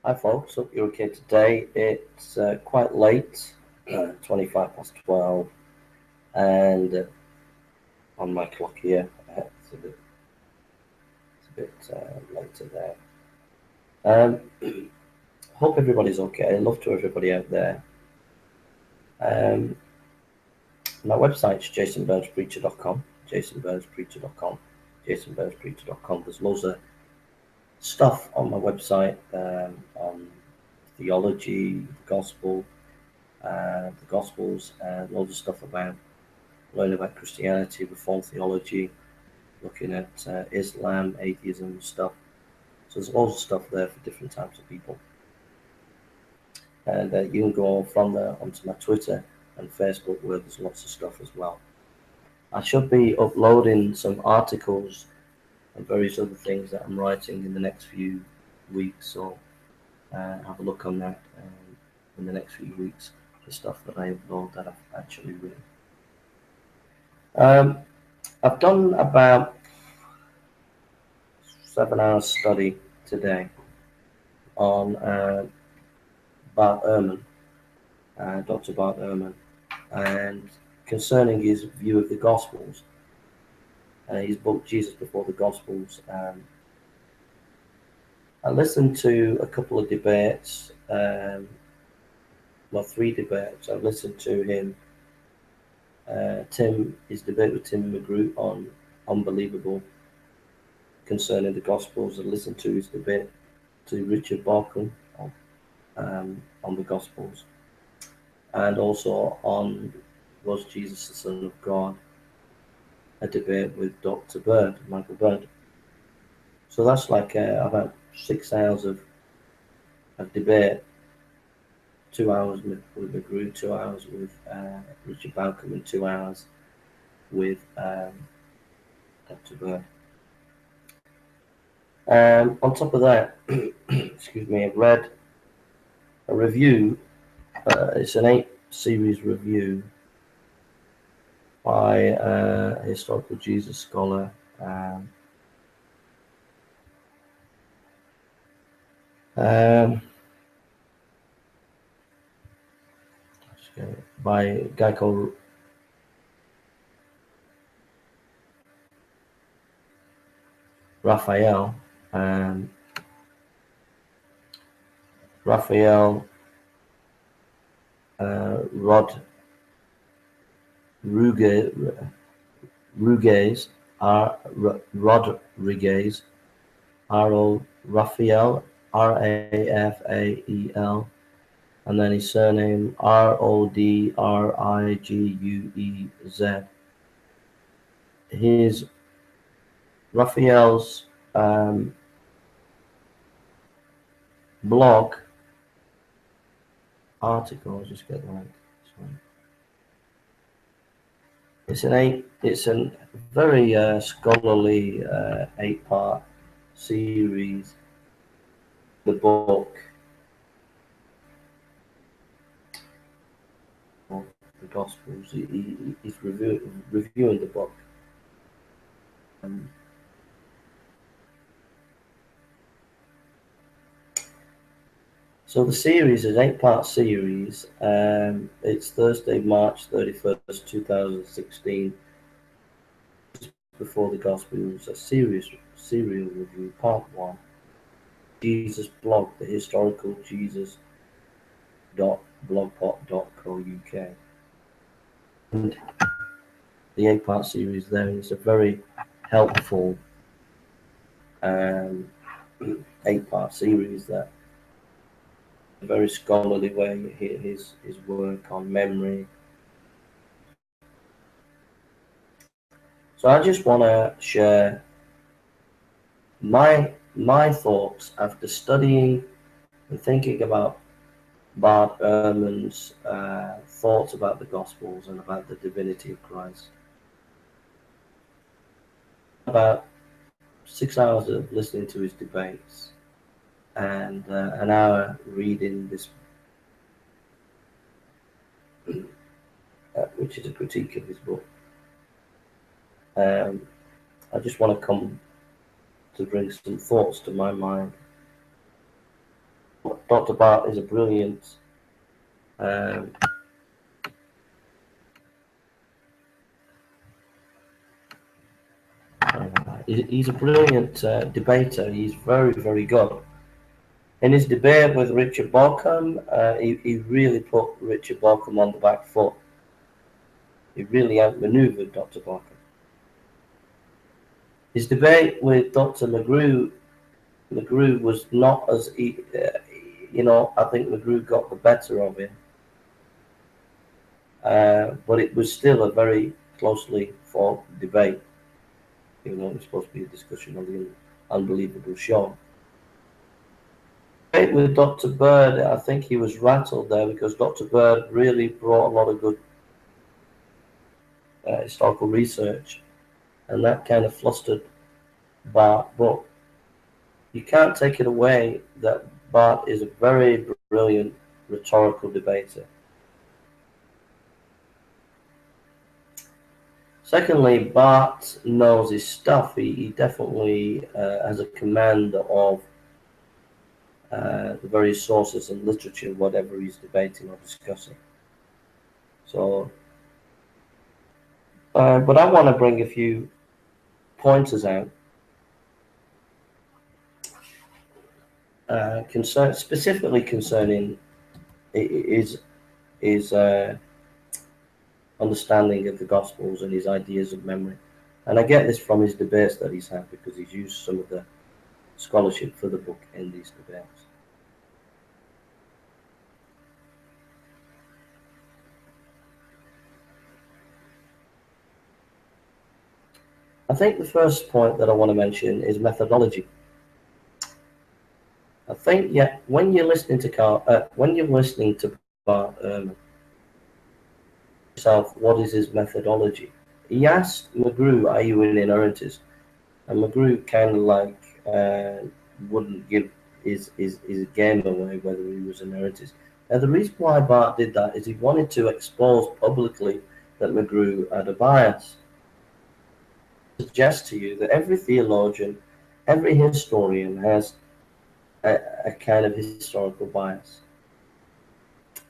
Hi folks, hope you're okay today. It's quite late, 25 past 12, and on my clock here, it's a bit later there. Um, Hope everybody's okay. Love to everybody out there. Um, my website's jasonburnspreacher.com, jasonburnspreacher.com, jasonburnspreacher.com. There's loads of stuff on my website on theology, the Gospels, and loads of stuff about learning about Christianity, Reformed theology, looking at Islam, atheism stuff. So there's loads of stuff there for different types of people. And you can go from there onto my Twitter and Facebook where there's lots of stuff as well. I should be uploading some articles and various other things that I'm writing in the next few weeks. So have a look on that in the next few weeks, the stuff that I upload that I've actually written. I've done about 7 hours study today on Bart Ehrman, Dr. Bart Ehrman, and concerning his view of the Gospels, his book Jesus Before the Gospels. I listened to a couple of debates, well, 3 debates. I listened to him, his debate with Tim McGrew on Unbelievable concerning the Gospels. I listened to his debate to Richard Barkham on the Gospels, and also on Was Jesus the Son of God, a debate with Dr. Michael Bird. So that's like about 6 hours of debate, 2 hours with McGrew, 2 hours with Richard Balcom, and 2 hours with Dr. Bird. On top of that, excuse me, I've read a review. It's an 8-series review by a historical Jesus scholar, by a guy called Raphael. Raphael Rodriguez, Rodriguez, Raphael, Rafael, and then his surname Rodriguez. His Raphael's blog article. I'll just get the link. Sorry. It's a very scholarly 8-part series. The book, the Gospels. He's reviewing the book. So the series is an 8-part series. It's Thursday, March 31st, 2016. Before the Gospels, a serial review, part 1. Jesus blog, the historical Jesus.blogspot.co.uk. And the 8-part series there is a very helpful 8-part series that a very scholarly way, his work on memory. So I just want to share my thoughts after studying and thinking about Bart Ehrman's thoughts about the Gospels and about the divinity of Christ. About 6 hours of listening to his debates and an hour reading this, which is a critique of his book. I just want to come to bring some thoughts to my mind Dr. Bart is a brilliant um, he's a brilliant debater. He's very, very good. In his debate with Richard Bauckham, he really put Richard Bauckham on the back foot. He really outmaneuvered Dr. Bauckham. His debate with Dr. McGrew was not as, I think McGrew got the better of him, but it was still a very closely fought debate, even though it was supposed to be a discussion on the unbelievable show. With Dr. Bird, I think he was rattled there because Dr. Bird really brought a lot of good historical research, and that kind of flustered Bart. But you can't take it away that Bart is a very brilliant rhetorical debater. Secondly, Bart knows his stuff. He definitely has a command of the various sources and literature, whatever he's debating or discussing. So, but I want to bring a few pointers out specifically concerning his understanding of the Gospels and his ideas of memory. And I get this from his debates that he's had because he's used some of the scholarship for the book in these debates. I think the first point that I want to mention is methodology. I think when you're listening to Bart Ehrman, yourself, what is his methodology? He asked McGrew, "Are you an inerrantist?" And McGrew kind of like wouldn't give his game away whether he was an inerrantist. Now the reason why Bart did that is he wanted to expose publicly that McGrew had a bias. I suggest to you that every theologian, every historian has a kind of historical bias.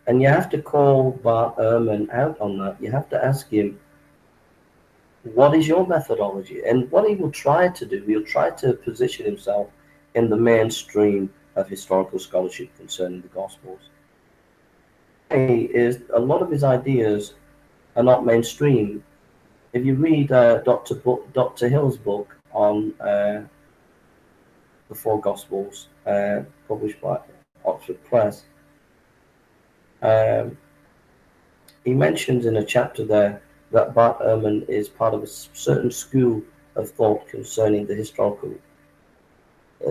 And you have to call Bart Ehrman out on that. You have to ask him, what is your methodology? And what he will try to do, he'll try to position himself in the mainstream of historical scholarship concerning the Gospels. Is a lot of his ideas are not mainstream. If you read Dr. Hill's book on the Four Gospels, published by Oxford Press, he mentions in a chapter there that Bart Ehrman is part of a certain school of thought concerning the historical,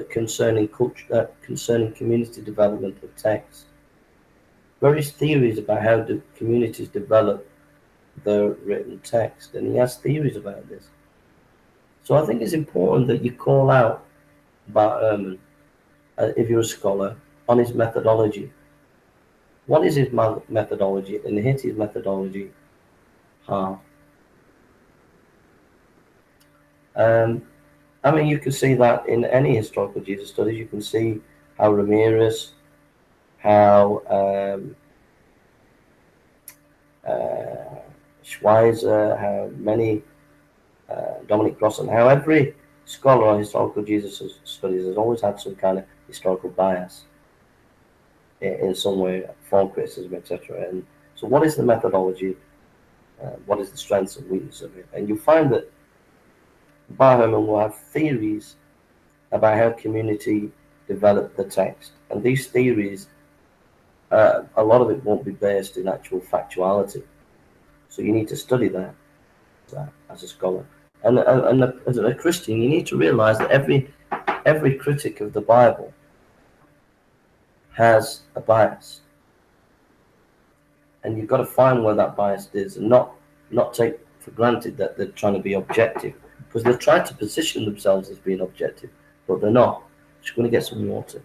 concerning culture, concerning community development of text. Various theories about how the communities develop their written text, and he has theories about this. So I think it's important that you call out Bart Ehrman, if you're a scholar, on his methodology. What is his methodology? And hit his methodology hard. I mean, you can see that in any historical Jesus studies. You can see how Ramirez, how Schweizer, how many Dominic Crossan, how every scholar on historical Jesus studies has always had some kind of historical bias in some way, form criticism, etc. And so, what is the methodology? What is the strengths and weaknesses of it? And you find that Bart Ehrman will have theories about how community develop the text, and these theories, a lot of it won't be based in actual factuality. So you need to study that as a scholar, and as a Christian, you need to realize that every critic of the Bible has a bias, and you've got to find where that bias is, and not take for granted that they're trying to be objective, because they're trying to position themselves as being objective, but they're not. Just going to get some water.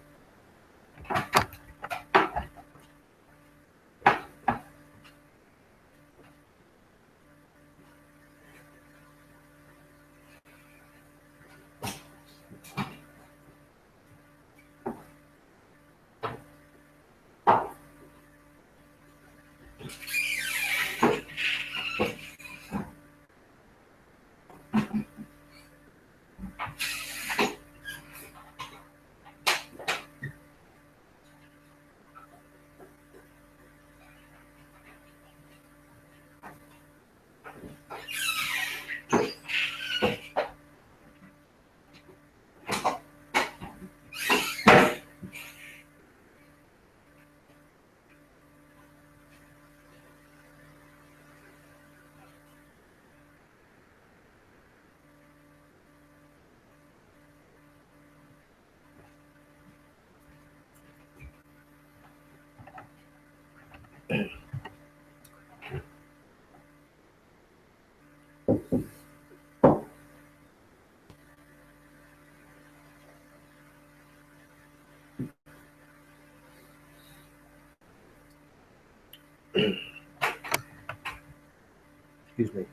Excuse me.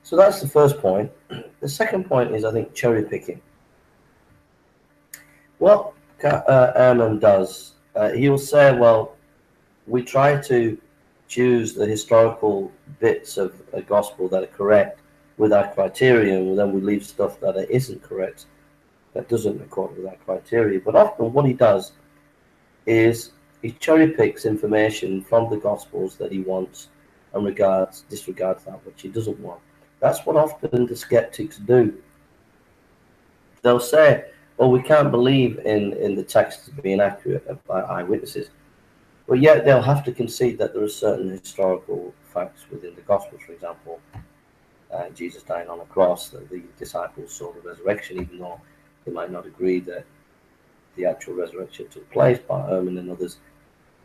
So that's the first point. The second point is, I think, cherry picking. What Ehrman does, he will say, well, we try to choose the historical bits of a gospel that are correct with our criterion, and then we leave stuff that isn't correct, that doesn't accord with our criteria. But often what he does is he cherry picks information from the gospels that he wants and disregards that which he doesn't want. That's what often the skeptics do. They'll say, well, we can't believe in the text being accurate by eyewitnesses. But yet they'll have to concede that there are certain historical facts within the Gospels. For example, Jesus dying on a cross, that the disciples saw the resurrection, even though they might not agree that the actual resurrection took place. Bart and others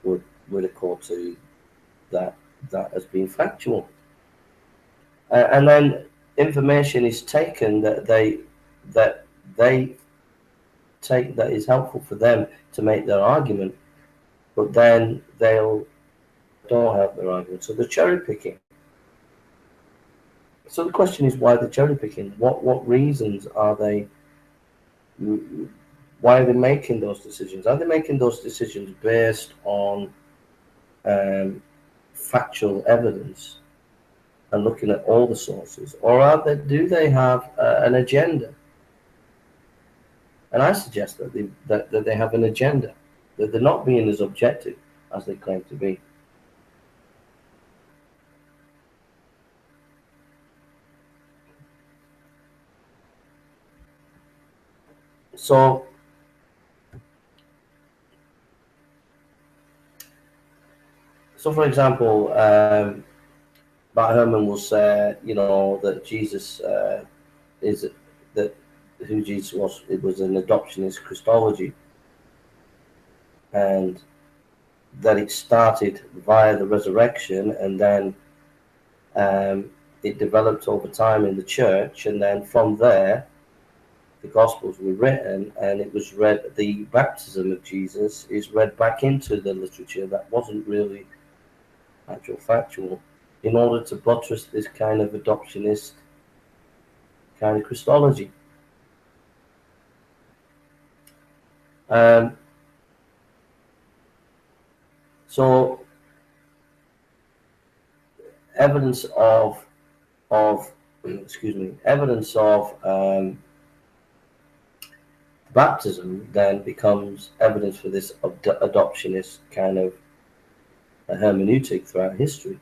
would accord to that as being factual. And then information is taken that they take that is helpful for them to make their argument, but then don't have their argument. So the cherry picking. So the question is, why the cherry picking? What reasons are they? Why are they making those decisions? Are they making those decisions based on factual evidence and looking at all the sources, or do they have an agenda? And I suggest that they have an agenda, that they're not being as objective as they claim to be. So for example, Bart Ehrman will say, that Jesus who Jesus was, it was an adoptionist Christology, and that it started via the resurrection, and then it developed over time in the church, and then from there the Gospels were written, and it was read. The baptism of Jesus is read back into the literature that wasn't really actual factual, in order to buttress this kind of adoptionist kind of Christology. So evidence of baptism then becomes evidence for this adoptionist kind of hermeneutic throughout history.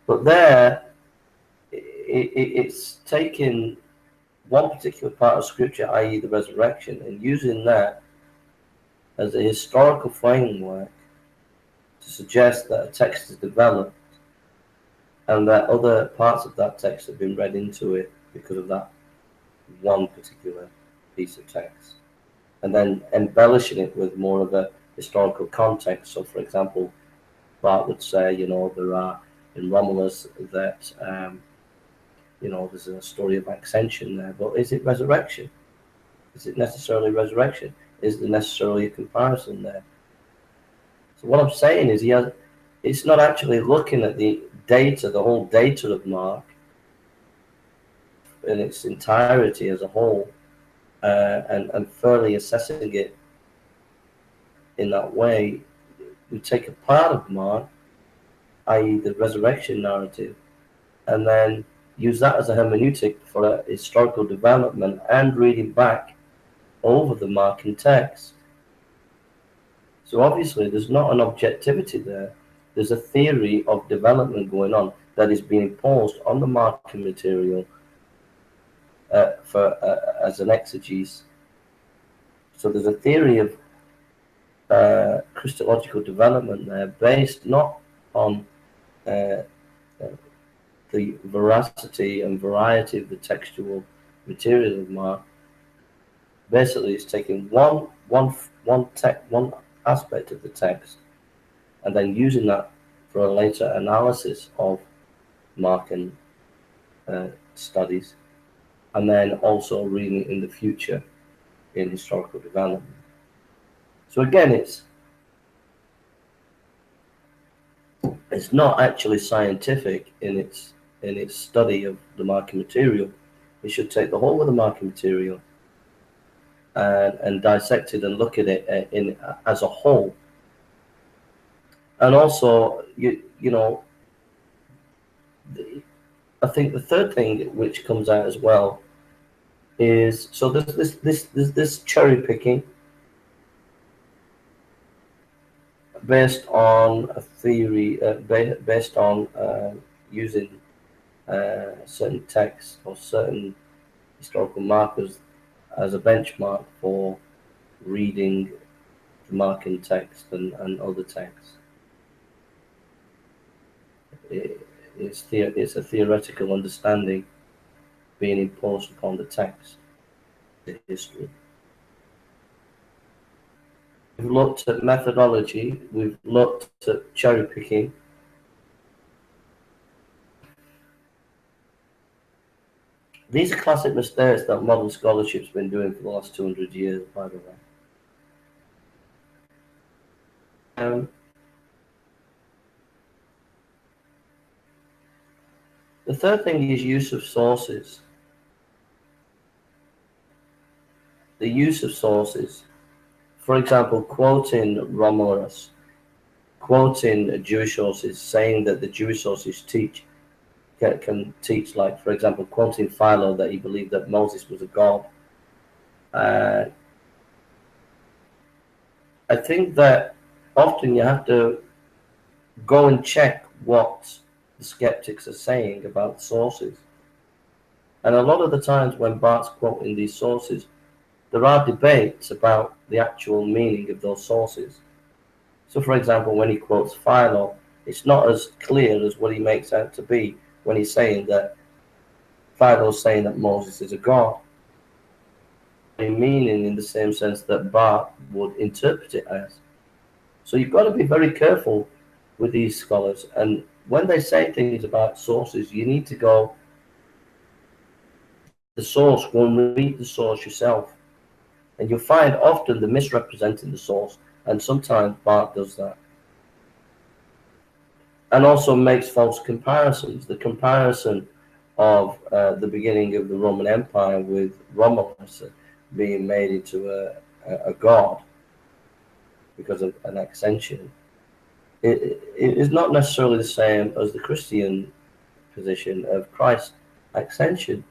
But there, it's taking one particular part of Scripture, i.e. the resurrection, and using that as a historical framework to suggest that a text is developed and that other parts of that text have been read into it because of that one particular piece of text, and then embellishing it with more of a historical context. So, for example, Bart would say, there are in Romulus that, there's a story of ascension there, but is it resurrection? Is it necessarily resurrection? Is there necessarily a comparison there? So what I'm saying is it's not actually looking at the data, the whole data of Mark in its entirety as a whole, and fairly assessing it in that way. We take a part of Mark, i.e. the resurrection narrative, and then use that as a hermeneutic for a historical development and reading back over the Markan text. So obviously there's not an objectivity there. There's a theory of development going on that is being imposed on the Markan material as an exegesis. So there's a theory of Christological development there based not on the veracity and variety of the textual material of Mark. Basically, it's taking one aspect of the text and then using that for a later analysis of Markan studies, and then also reading it in the future in historical development. So again, it's it's not actually scientific in its study of the marking material. It should take the whole of the marking material and dissect it and look at it in as a whole. And also, you know, I think the third thing which comes out as well is, so there's this cherry picking based on a theory, based on using certain texts or certain historical markers as a benchmark for reading the marking text and other texts. It's a theoretical understanding being imposed upon the text, the history. We've looked at methodology, we've looked at cherry picking. These are classic mistakes that modern scholarship's been doing for the last 200 years, by the way. The third thing is use of sources. The use of sources. For example, quoting Romulus, quoting Jewish sources, saying that the Jewish sources can teach, like, for example, quoting Philo that he believed that Moses was a god. I think that often you have to go and check what the skeptics are saying about sources. And a lot of the times when Bart's quoting these sources, there are debates about the actual meaning of those sources. So, for example, when he quotes Philo, it's not as clear as what he makes out to be when he's saying that Philo's saying that Moses is a god. Meaning in the same sense that Bart would interpret it as. So you've got to be very careful with these scholars, and when they say things about sources, you need to go the source, go and read the source yourself, and you'll find often they're misrepresenting the source, and sometimes Bart does that, and also makes false comparisons. The comparison of the beginning of the Roman Empire with Romulus being made into a god because of an ascension, it is not necessarily the same as the Christian position of Christ's ascension,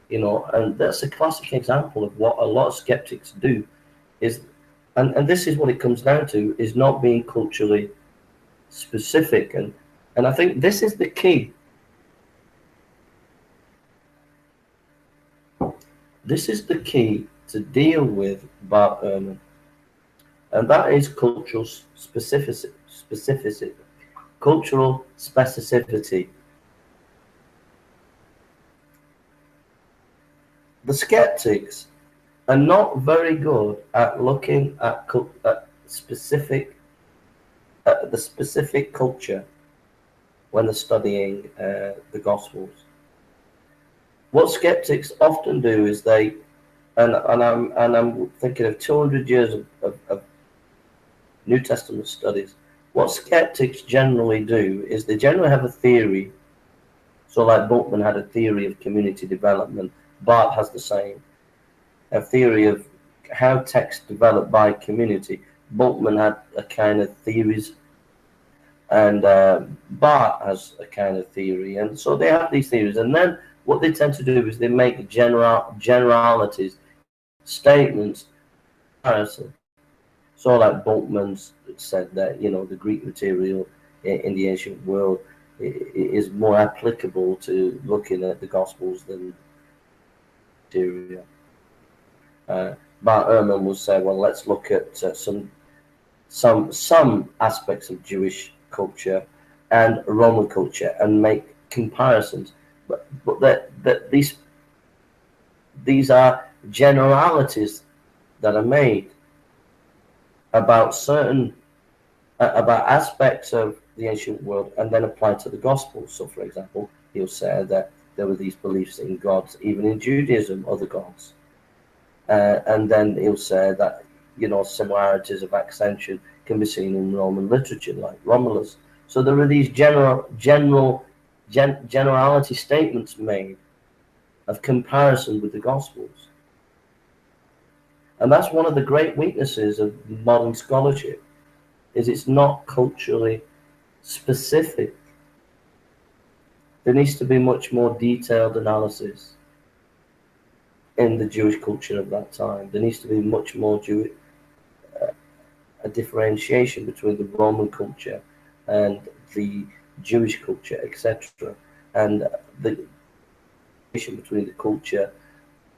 you know. And that's a classic example of what a lot of skeptics do, is, and this is what it comes down to, is not being culturally specific, and I think this is the key. This is the key to deal with Bart Ehrman, and that is cultural specificity. Cultural specificity. The skeptics are not very good at looking at the specific culture when they're studying the Gospels. What skeptics often do is they, and I'm thinking of 200 years of New Testament studies. What skeptics generally do is they generally have a theory. So like Bultmann had a theory of community development. Bart has the same. A theory of how text developed by community. Bultmann had a kind of theories, and Bart has a kind of theory. And so they have these theories. And then what they tend to do is they make generalities, statements, comparison. So like Bultmann's said that, you know, the Greek material in the ancient world is more applicable to looking at the Gospels than material. Bart Ehrman will say, well, let's look at some aspects of Jewish culture and Roman culture and make comparisons. But that these are generalities that are made about about aspects of the ancient world and then applied to the Gospels. So, for example, he'll say that there were these beliefs in gods, even in Judaism, other gods. And then he'll say that, you know, similarities of ascension can be seen in Roman literature, like Romulus. So there are these generality statements made of comparison with the Gospels. And that's one of the great weaknesses of modern scholarship, is it's not culturally specific. There needs to be much more detailed analysis in the Jewish culture of that time. There needs to be much more a differentiation between the Roman culture and the Jewish culture, etc. And the between the culture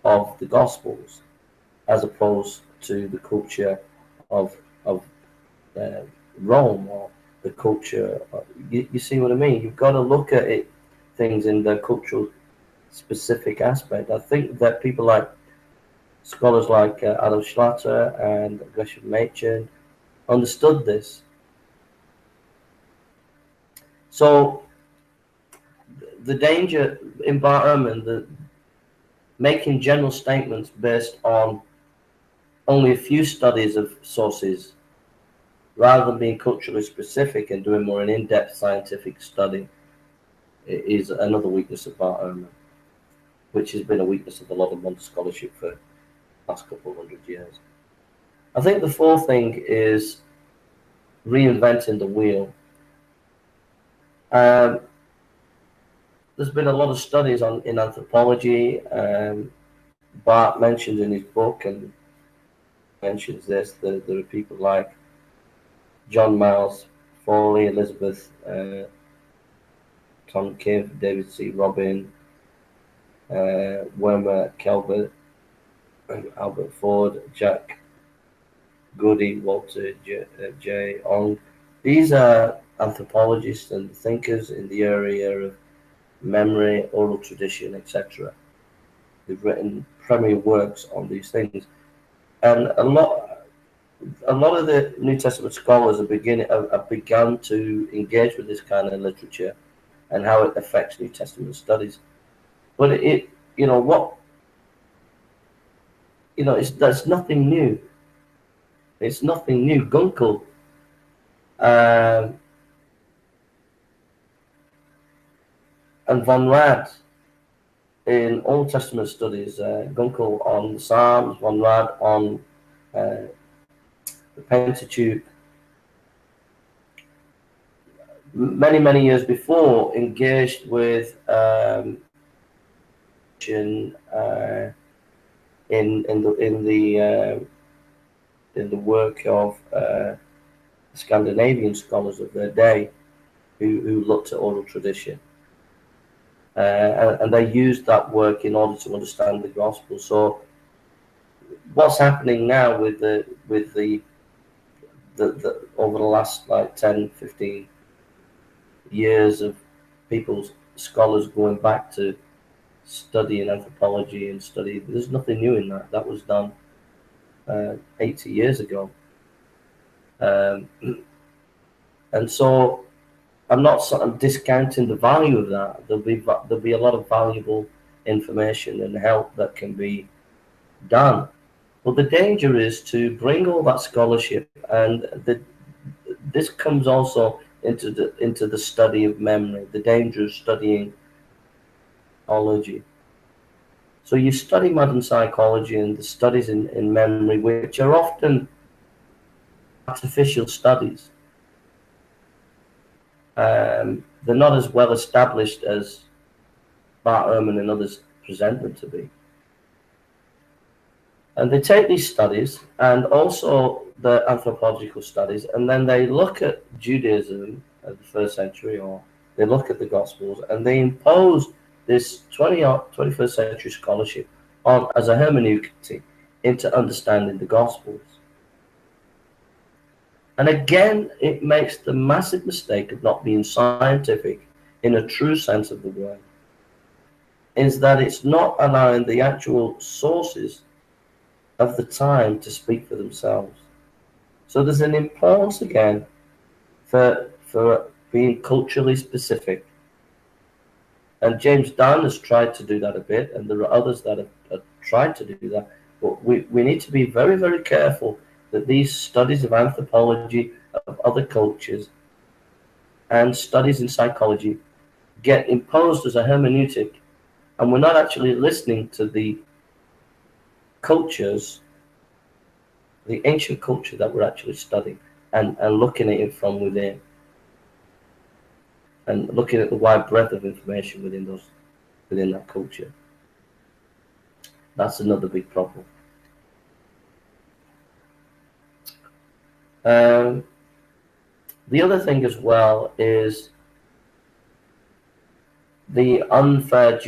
of the Gospels as opposed to the culture of Rome, or the culture. You see what I mean? You've got to look at it, things in the cultural specific aspect. I think that people like scholars like Adam Schlatter and Gresham Machen understood this. So the danger in Bart Ehrman, the making general statements based on only a few studies of sources, rather than being culturally specific and doing more an in-depth scientific study, is another weakness of Bart Ehrman, which has been a weakness of a lot of modern scholarship for the last couple of hundred years. I think the fourth thing is reinventing the wheel. There's been a lot of studies in anthropology. Bart mentions in his book, and mentions this, that there are people like John Miles Foley, Elizabeth Tonkiv, David C. Robin, Werner Kelbert, Albert Ford, Jack Goody, Walter J. Ong. These are anthropologists and thinkers in the area of memory, oral tradition, etc. They've written premier works on these things, and a lot of the New Testament scholars have begun to engage with this kind of literature and how it affects New Testament studies. But that's nothing new. It's nothing new. Gunkel and von Rad in Old Testament studies, Gunkel on the Psalms, von Rad on the Pentateuch, many years before, engaged with in the work of Scandinavian scholars of their day, who looked at oral tradition, and they used that work in order to understand the gospel. So what's happening now with the over the last like 10-15 years of scholars going back to studying anthropology and there's nothing new in that. That was done 80 years ago. And so I'm not sort of discounting the value of that. There'll be a lot of valuable information and help that can be done. But the danger is to bring all that scholarship, and this comes also into the study of memory, the danger of studying psychology. So you study modern psychology and the studies in memory, which are often artificial studies. They're not as well established as Bart Ehrman and others present them to be. And they take these studies and also the anthropological studies, and then they look at Judaism of the first century, or they look at the Gospels, and they impose this 21st century scholarship on as a hermeneutic into understanding the Gospels. And again, it makes the massive mistake of not being scientific in a true sense of the word, is that it's not allowing the actual sources of the time to speak for themselves. So there's an importance again for being culturally specific. And James Dunn has tried to do that a bit, and there are others that have tried to do that. But we need to be very, very careful that these studies of anthropology of other cultures and studies in psychology get imposed as a hermeneutic, and we're not actually listening to the cultures, the ancient culture that we're actually studying, and looking at it from within, and looking at the wide breadth of information within that culture. That's another big problem. The other thing as well is the unfair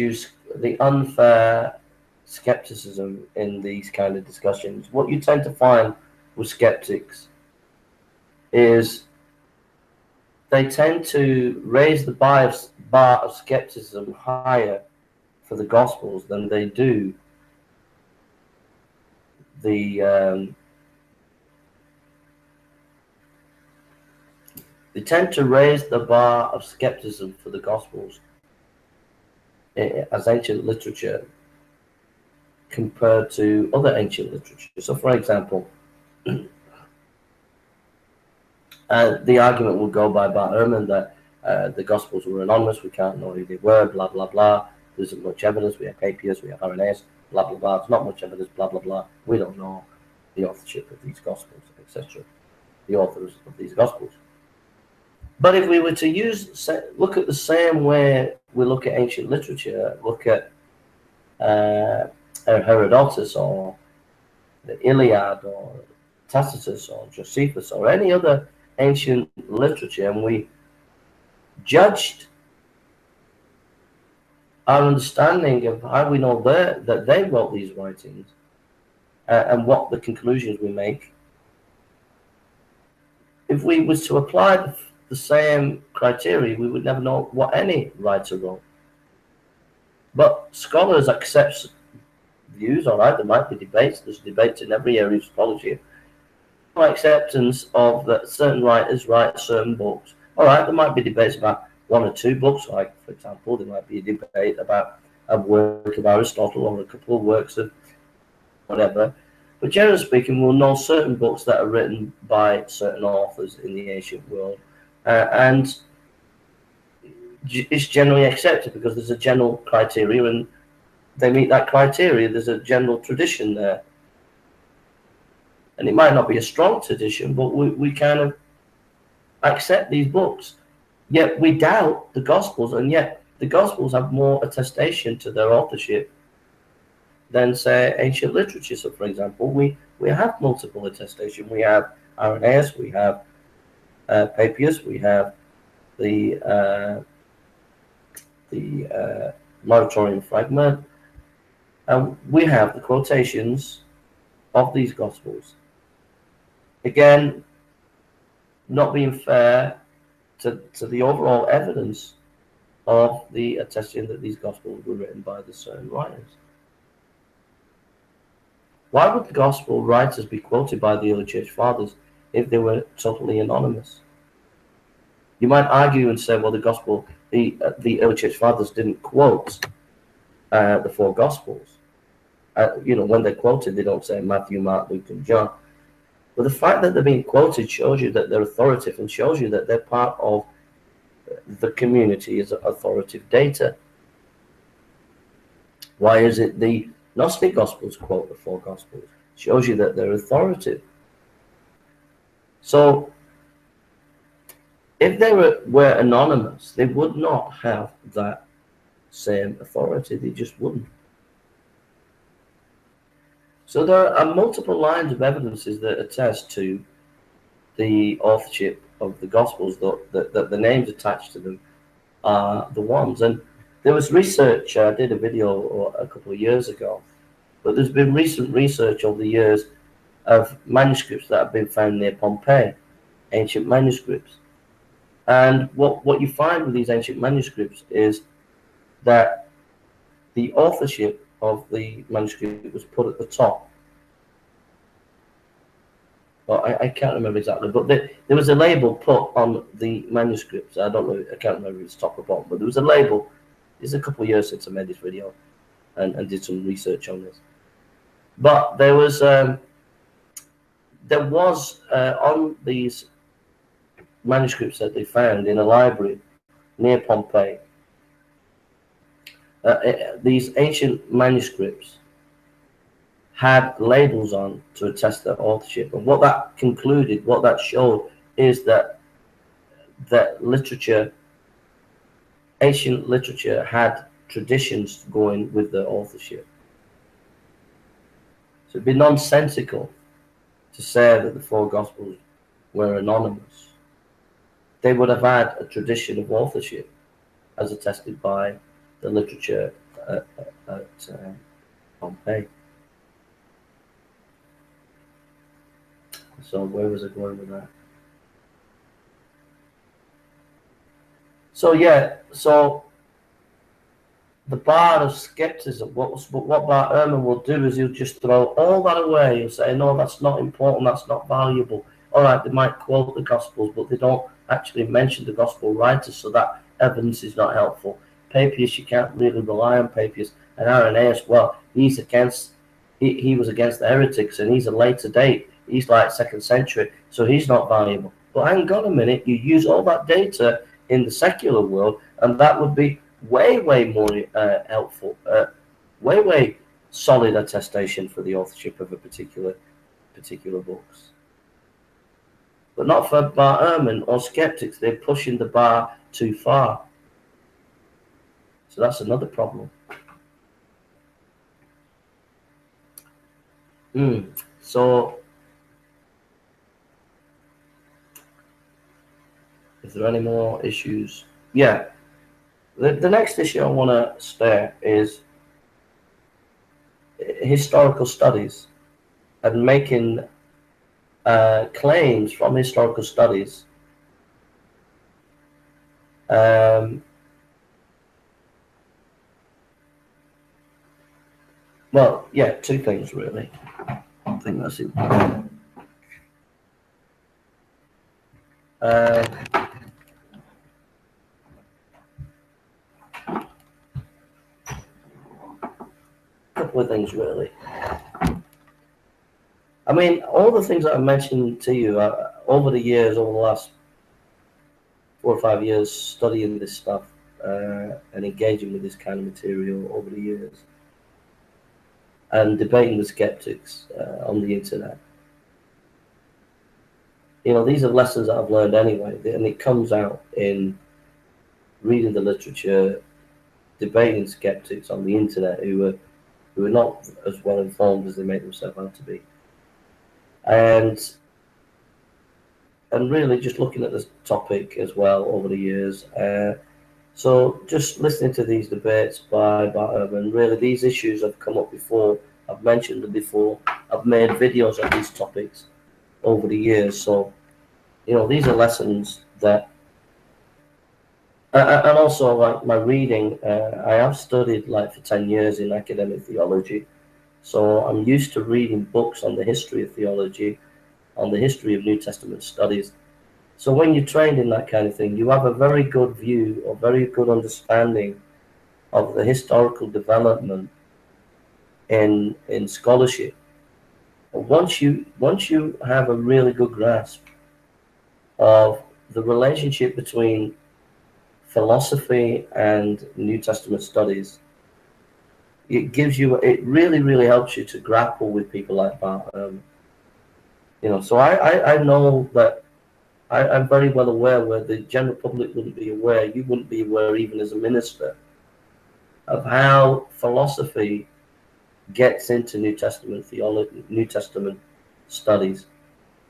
skepticism in these kind of discussions. What you tend to find with skeptics is they tend to raise the bar of skepticism higher for the Gospels than they do they tend to raise the bar of skepticism for the Gospels as ancient literature compared to other ancient literature. So, for example, the argument will go by Bart Ehrman that the Gospels were anonymous, we can't know who they were, blah, blah, blah. There isn't much evidence, we have papiers, we have RNAs, blah, blah, blah. There's not much evidence, blah, blah, blah. We don't know the authorship of these Gospels, etc., the authors of these Gospels. But if we were to look at the same way we look at ancient literature, look at Herodotus or the Iliad or Tacitus or Josephus or any other ancient literature, and we judged our understanding of how we know that they wrote these writings and what the conclusions we make, if we was to apply the same criteria, we would never know what any writer wrote. But scholars accept views, all right, there might be debates, there's debates in every area of scholarship. Acceptance of that certain writers write certain books. All right, there might be debates about one or two books, like, for example, there might be a debate about a work of Aristotle or a couple of works of whatever. But generally speaking, we'll know certain books that are written by certain authors in the ancient world. And it's generally accepted because there's a general criteria and they meet that criteria. There's a general tradition there. And it might not be a strong tradition, but we kind of accept these books. Yet we doubt the Gospels, and yet the Gospels have more attestation to their authorship than, say, ancient literature. So, for example, we have multiple attestation. We have Irenaeus, we have Papias, we have the Muratorian fragment, and we have the quotations of these Gospels. Again, not being fair to the overall evidence of the attestation that these Gospels were written by the certain writers. Why would the Gospel writers be quoted by the early Church Fathers if they were totally anonymous? You might argue and say, well, the early Church Fathers didn't quote the four Gospels. When they're quoted, they don't say Matthew, Mark, Luke, and John. But the fact that they're being quoted shows you that they're authoritative and shows you that they're part of the community as authoritative data. Why is it the Gnostic Gospels quote the four Gospels? It shows you that they're authoritative. So, if they were anonymous, they would not have that same authority. They just wouldn't. So there are multiple lines of evidences that attest to the authorship of the Gospels, that the names attached to them are the ones. And there was research, I did a video a couple of years ago, but there's been recent research over the years of manuscripts that have been found near Pompeii, ancient manuscripts. And what you find with these ancient manuscripts is that the authorship of the manuscript was put at the top. Well, I can't remember exactly, but there was a label put on the manuscripts. I can't remember if it's top or bottom, but there was a label. It's a couple of years since I made this video and did some research on this. But there was on these manuscripts that they found in a library near Pompeii. These ancient manuscripts had labels on to attest their authorship, and what that concluded, what that showed, is that literature, ancient literature, had traditions going with their authorship. So it'd be nonsensical to say that the four Gospels were anonymous. They would have had a tradition of authorship, as attested by the literature at Pompeii. So where was I going with that? So yeah, so the Bart of skepticism, what Bart Ehrman will do is he'll just throw all that away. He'll say, no, that's not important, that's not valuable. All right, they might quote the Gospels, but they don't actually mention the Gospel writers, so that evidence is not helpful. Papias, you can't really rely on Papias. And Irenaeus, well, he's against, he was against the heretics, and he's a later date. He's like 2nd century, so he's not valuable. But hang on a minute, you use all that data in the secular world, and that would be way more helpful, way solid attestation for the authorship of a particular books. But not for Bart Ehrman or skeptics. They're pushing the bar too far. So that's another problem. So is there any more issues? Yeah. The next issue I want to stare is historical studies and making claims from historical studies. Well, yeah, two things really. I think that's it. Couple of things really. I mean, all the things that I mentioned to you over the years, over the last 4 or 5 years, studying this stuff and engaging with this kind of material over the years, and debating with skeptics on the internet. You know, these are lessons that I've learned anyway, and it comes out in reading the literature, debating skeptics on the internet who are not as well informed as they make themselves out to be, and really just looking at this topic as well over the years. So just listening to these debates by Bart Ehrman, really these issues have come up before. I've mentioned them before. I've made videos on these topics over the years. So, you know, these are lessons that, and also like my reading, I have studied like for 10 years in academic theology. So I'm used to reading books on the history of theology, on the history of New Testament studies. So when you're trained in that kind of thing, you have a very good view or very good understanding of the historical development in scholarship. Once you have a really good grasp of the relationship between philosophy and New Testament studies, it really helps you to grapple with people like Bart. You know, so I know that I'm very well aware, where the general public wouldn't be aware, you wouldn't be aware even as a minister, of how philosophy gets into New Testament theology, New Testament studies,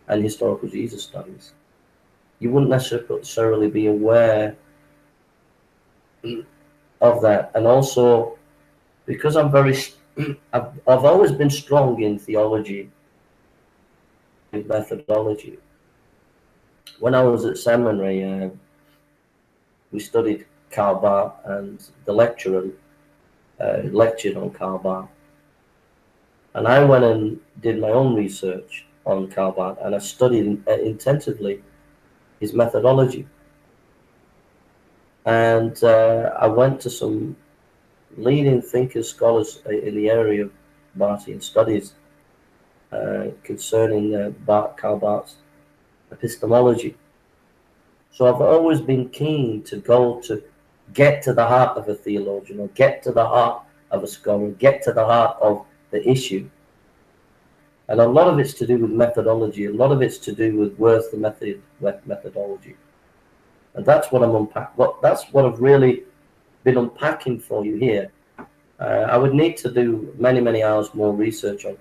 and historical Jesus studies. You wouldn't necessarily be aware of that. And also, because I'm I've always been strong in theology, in methodology. When I was at seminary, we studied Karl Barth, and the lecturer lectured on Karl Barth. And I went and did my own research on Karl Barth, and I studied intensively his methodology. And I went to some leading thinkers, scholars in the area of Barthian studies concerning Karl Barth's epistemology. So I've always been keen to go to get to the heart of a theologian, or get to the heart of a scholar, get to the heart of the issue. And a lot of it's to do with methodology. A lot of it's to do with where's the methodology. And that's what I'm that's what I've really been unpacking for you here. I would need to do many hours more research on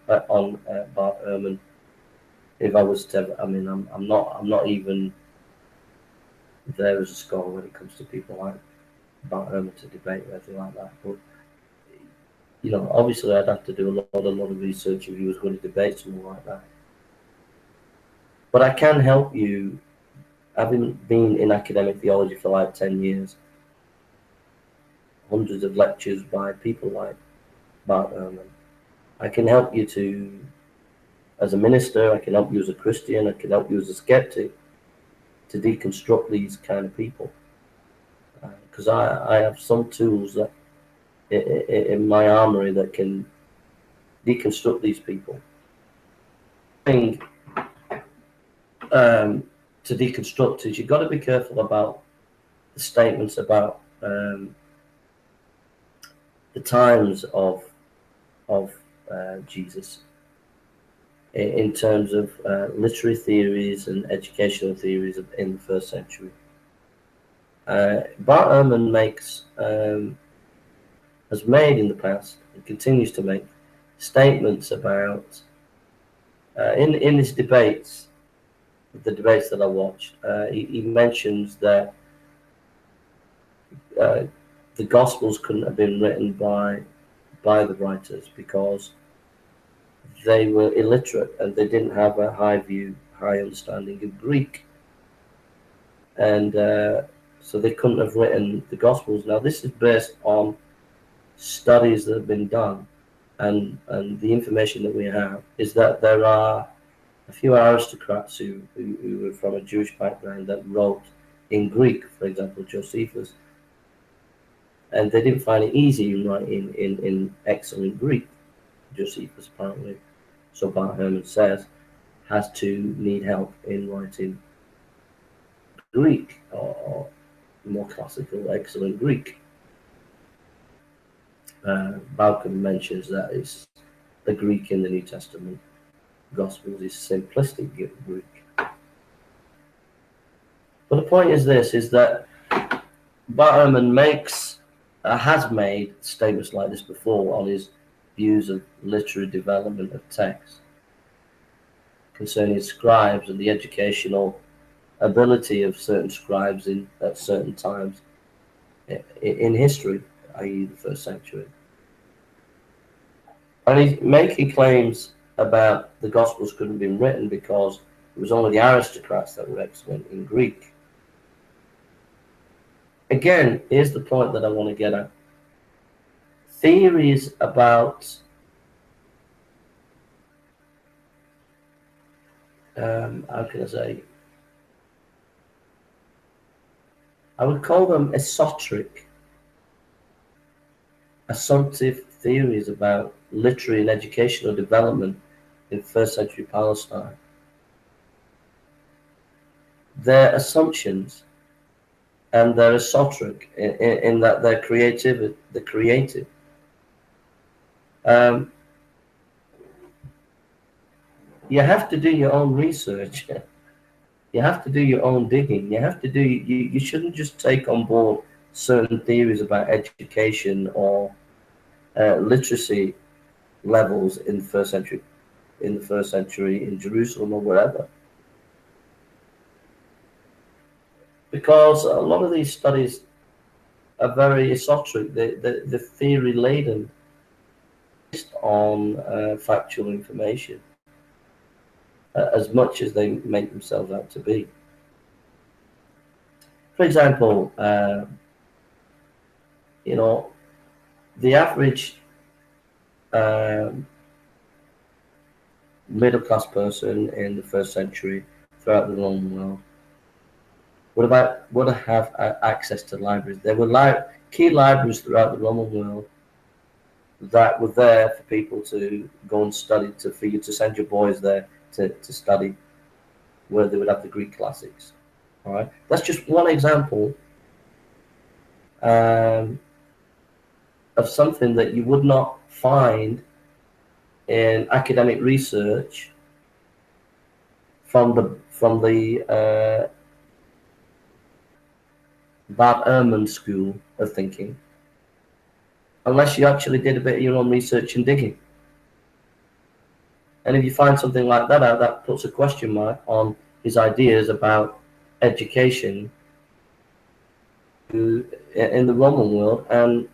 Bart Ehrman if I was to. I mean, I'm not even there as a scholar when it comes to people like Bart Ehrman to debate or anything like that. But obviously, I'd have to do a lot of research if he was going to debate someone like that. But I can help you, having been in academic theology for like 10 years, hundreds of lectures by people like Bart Ehrman. I can help you as a minister, I can help you as a Christian, I can help you as a skeptic to deconstruct these kind of people. Because I have some tools that in my armory that can deconstruct these people. The thing to deconstruct is you've got to be careful about the statements about the times of Jesus in terms of literary theories and educational theories in the first century. Bart Ehrman has made in the past and continues to make statements about in his debates, the debates that I watched. He mentions that the Gospels couldn't have been written by the writers because they were illiterate and they didn't have a high understanding of Greek, and so they couldn't have written the Gospels. Now, this is based on studies that have been done, and the information that we have is that there are a few aristocrats who were from a Jewish background that wrote in Greek, for example, Josephus, and they didn't find it easy in writing in excellent Greek. Josephus, apparently, so Bart Ehrman says, has to need help in writing Greek or more classical, excellent Greek. Malcolm mentions that it's the Greek in the New Testament Gospels is simplistic Greek. But the point is this: is that Bart Ehrman has made statements like this before on his views of literary development of text, concerning scribes and the educational ability of certain scribes at certain times in history, i.e. the first century. And he's making claims about the Gospels couldn't have been written because it was only the aristocrats that were excellent in Greek. Again, here's the point that I want to get at. Theories about how can I say? I would call them esoteric, assumptive theories about literary and educational development in first century Palestine. They're assumptions, and they're esoteric in that they're creative. You have to do your own research. You have to do your own digging. You shouldn't just take on board certain theories about education or literacy levels in the first century in Jerusalem or wherever. Because a lot of these studies are very esoteric. The theory laden based on factual information, as much as they make themselves out to be. For example, the average middle-class person in the first century throughout the Roman world would have access to libraries. There were key libraries throughout the Roman world that were there for people to go and study, for you to send your boys there to study, where they would have the Greek classics All right, that's just one example um, of something that you would not find in academic research from the Bart Ehrman school of thinking, unless you actually did a bit of your own research and digging. And if you find something like that out, that puts a question mark on his ideas about education in the Roman world. And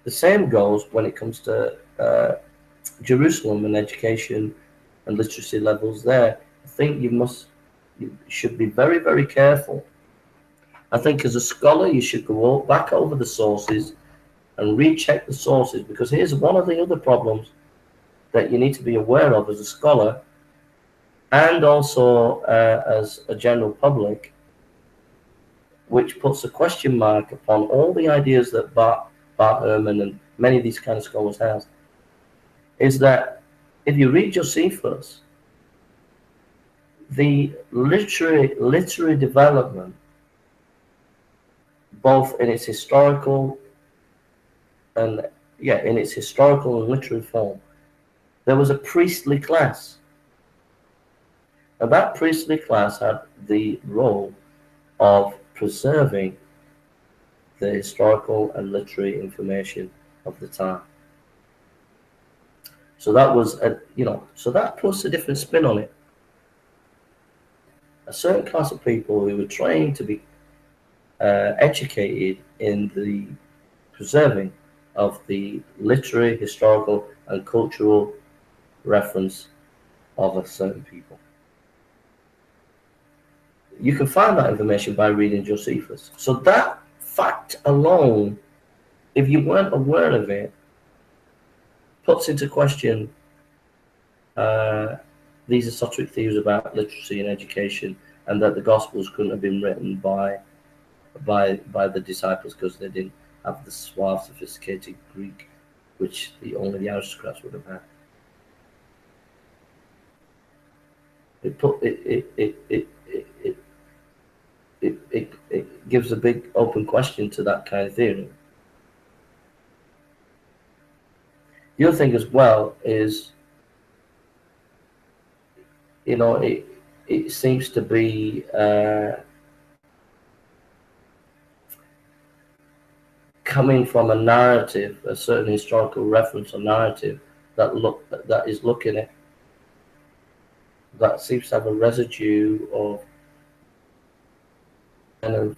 the same goes when it comes to Jerusalem and education and literacy levels there. I think you should be very, very careful. I think as a scholar, you should go back over the sources and recheck the sources, because here's one of the other problems that you need to be aware of as a scholar and also as a general public, which puts a question mark upon all the ideas that Bart Ehrman and many of these kind of scholars have, is that if you read Josephus, the literary development, both in its historical and literary form, there was a priestly class, and that priestly class had the role of preserving the historical and literary information of the time. So that was so that puts a different spin on it. A certain class of people who were trained to be educated in the preserving of the literary, historical, and cultural reference of a certain people. You can find that information by reading Josephus. So that fact alone, if you weren't aware of it, puts into question these esoteric theories about literacy and education, and that the Gospels couldn't have been written by the disciples because they didn't have the suave, sophisticated Greek, which only the aristocrats would have had. It gives a big open question to that kind of theory. The other thing as well is, it seems to be coming from a narrative, a certain historical reference or narrative that is looking at, that seems to have a residue of kind of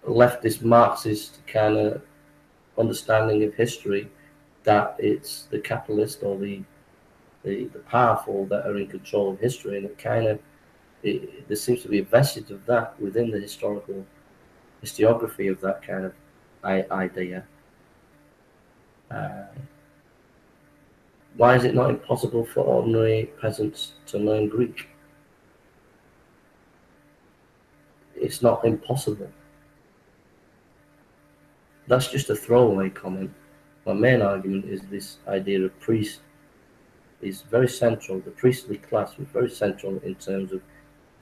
leftist Marxist kind of understanding of history, that it's the capitalist or the powerful that are in control of history, and there seems to be a vestige of that within the historiography of that kind of idea. Why is it not impossible for ordinary peasants to learn Greek? It's not impossible. That's just a throwaway comment. My main argument is this idea of priest is very central. The priestly class was very central in terms of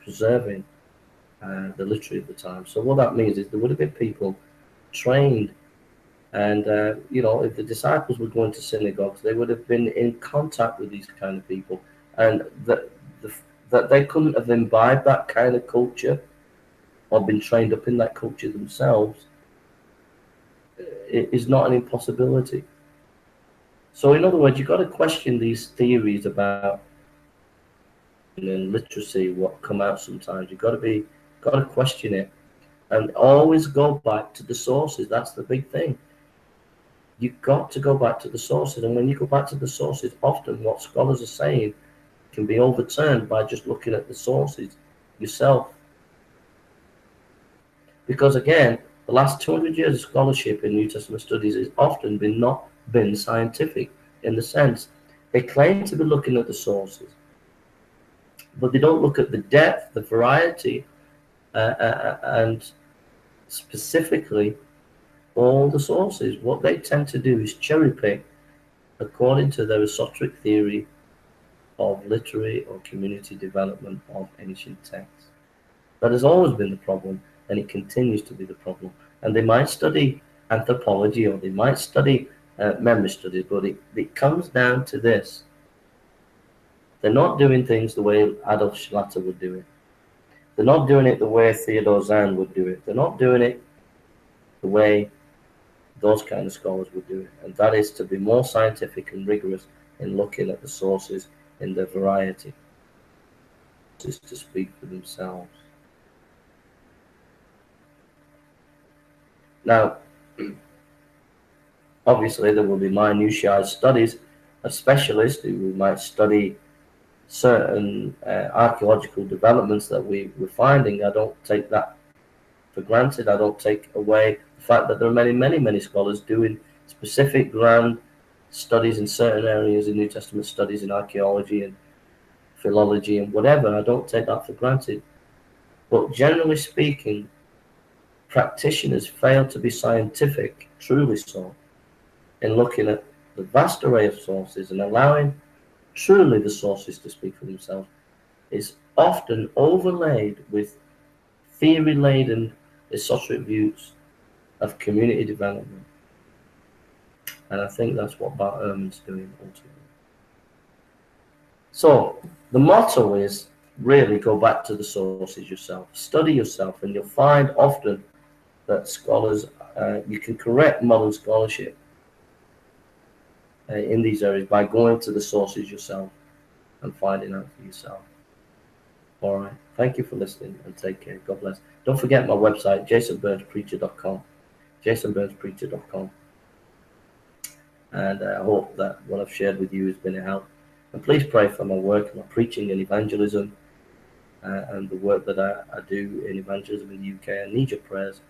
preserving the literature of the time. So what that means is there would have been people trained, and if the disciples were going to synagogues, they would have been in contact with these kind of people, and that they couldn't have imbibed that kind of culture or been trained up in that culture themselves is not an impossibility. So in other words, you've got to question these theories about literacy, what come out sometimes. You've got to question it, and always go back to the sources. That's the big thing. You've got to go back to the sources, and when you go back to the sources, often what scholars are saying can be overturned by just looking at the sources yourself. Because again, the last 200 years of scholarship in New Testament studies has often not been scientific, in the sense they claim to be looking at the sources, but they don't look at the depth, the variety, and specifically all the sources. What they tend to do is cherry pick according to their esoteric theory of literary or community development of ancient texts. That has always been the problem, and it continues to be the problem. And they might study anthropology or they might study memory studies, but it comes down to this. They're not doing things the way Adolf Schlatter would do it. They're not doing it the way Theodore Zahn would do it. They're not doing it the way those kind of scholars would do it. And that is to be more scientific and rigorous in looking at the sources in their variety, just to speak for themselves. Now, obviously there will be minutiae studies of specialists who might study certain archaeological developments that we're finding. I don't take that for granted. I don't take away the fact that there are many scholars doing specific grand studies in certain areas in New Testament studies in archaeology and philology and whatever. I don't take that for granted. But generally speaking, practitioners fail to be scientific, truly so, in looking at the vast array of sources and allowing truly the sources to speak for themselves, is often overlaid with theory-laden esoteric views of community development. And I think that's what Bart Ehrman's doing ultimately. So the motto is really go back to the sources yourself, study yourself, and you'll find often that scholars, you can correct modern scholarship in these areas by going to the sources yourself and finding out for yourself. All right. Thank you for listening and take care. God bless. Don't forget my website, jasonburnspreacher.com. jasonburnspreacher.com. And I hope that what I've shared with you has been a help. And please pray for my work, my preaching and evangelism, and the work that I do in evangelism in the UK. I need your prayers.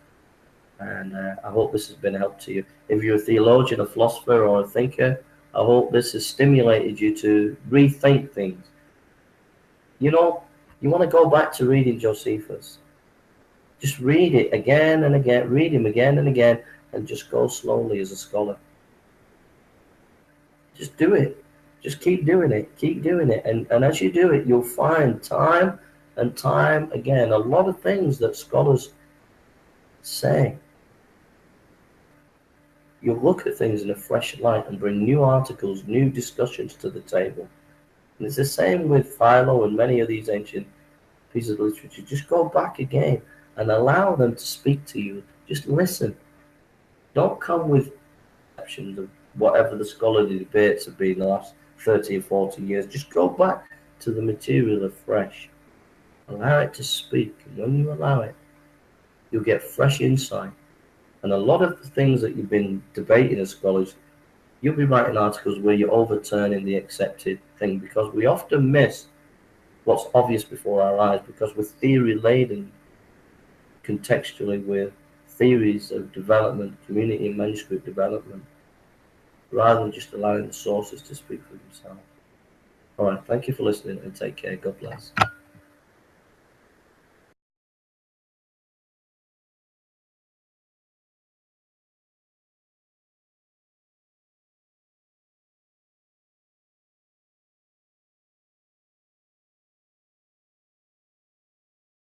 And I hope this has been a help to you. If you're a theologian, a philosopher, or a thinker, I hope this has stimulated you to rethink things. You know, you want to go back to reading Josephus. Just read it again and again, read him again and again, and just go slowly as a scholar. Just do it. Just keep doing it. Keep doing it. And as you do it, you'll find time and time again a lot of things that scholars say. You'll look at things in a fresh light and bring new articles, new discussions to the table. And it's the same with Philo and many of these ancient pieces of literature. Just go back again and allow them to speak to you. Just listen. Don't come with perceptions of whatever the scholarly debates have been the last 30 or 40 years. Just go back to the material afresh. Allow it to speak. And when you allow it, you'll get fresh insight. And a lot of the things that you've been debating as scholars, you'll be writing articles where you're overturning the accepted thing, because we often miss what's obvious before our eyes because we're theory-laden contextually with theories of development, community and manuscript development, rather than just allowing the sources to speak for themselves. All right, thank you for listening and take care. God bless.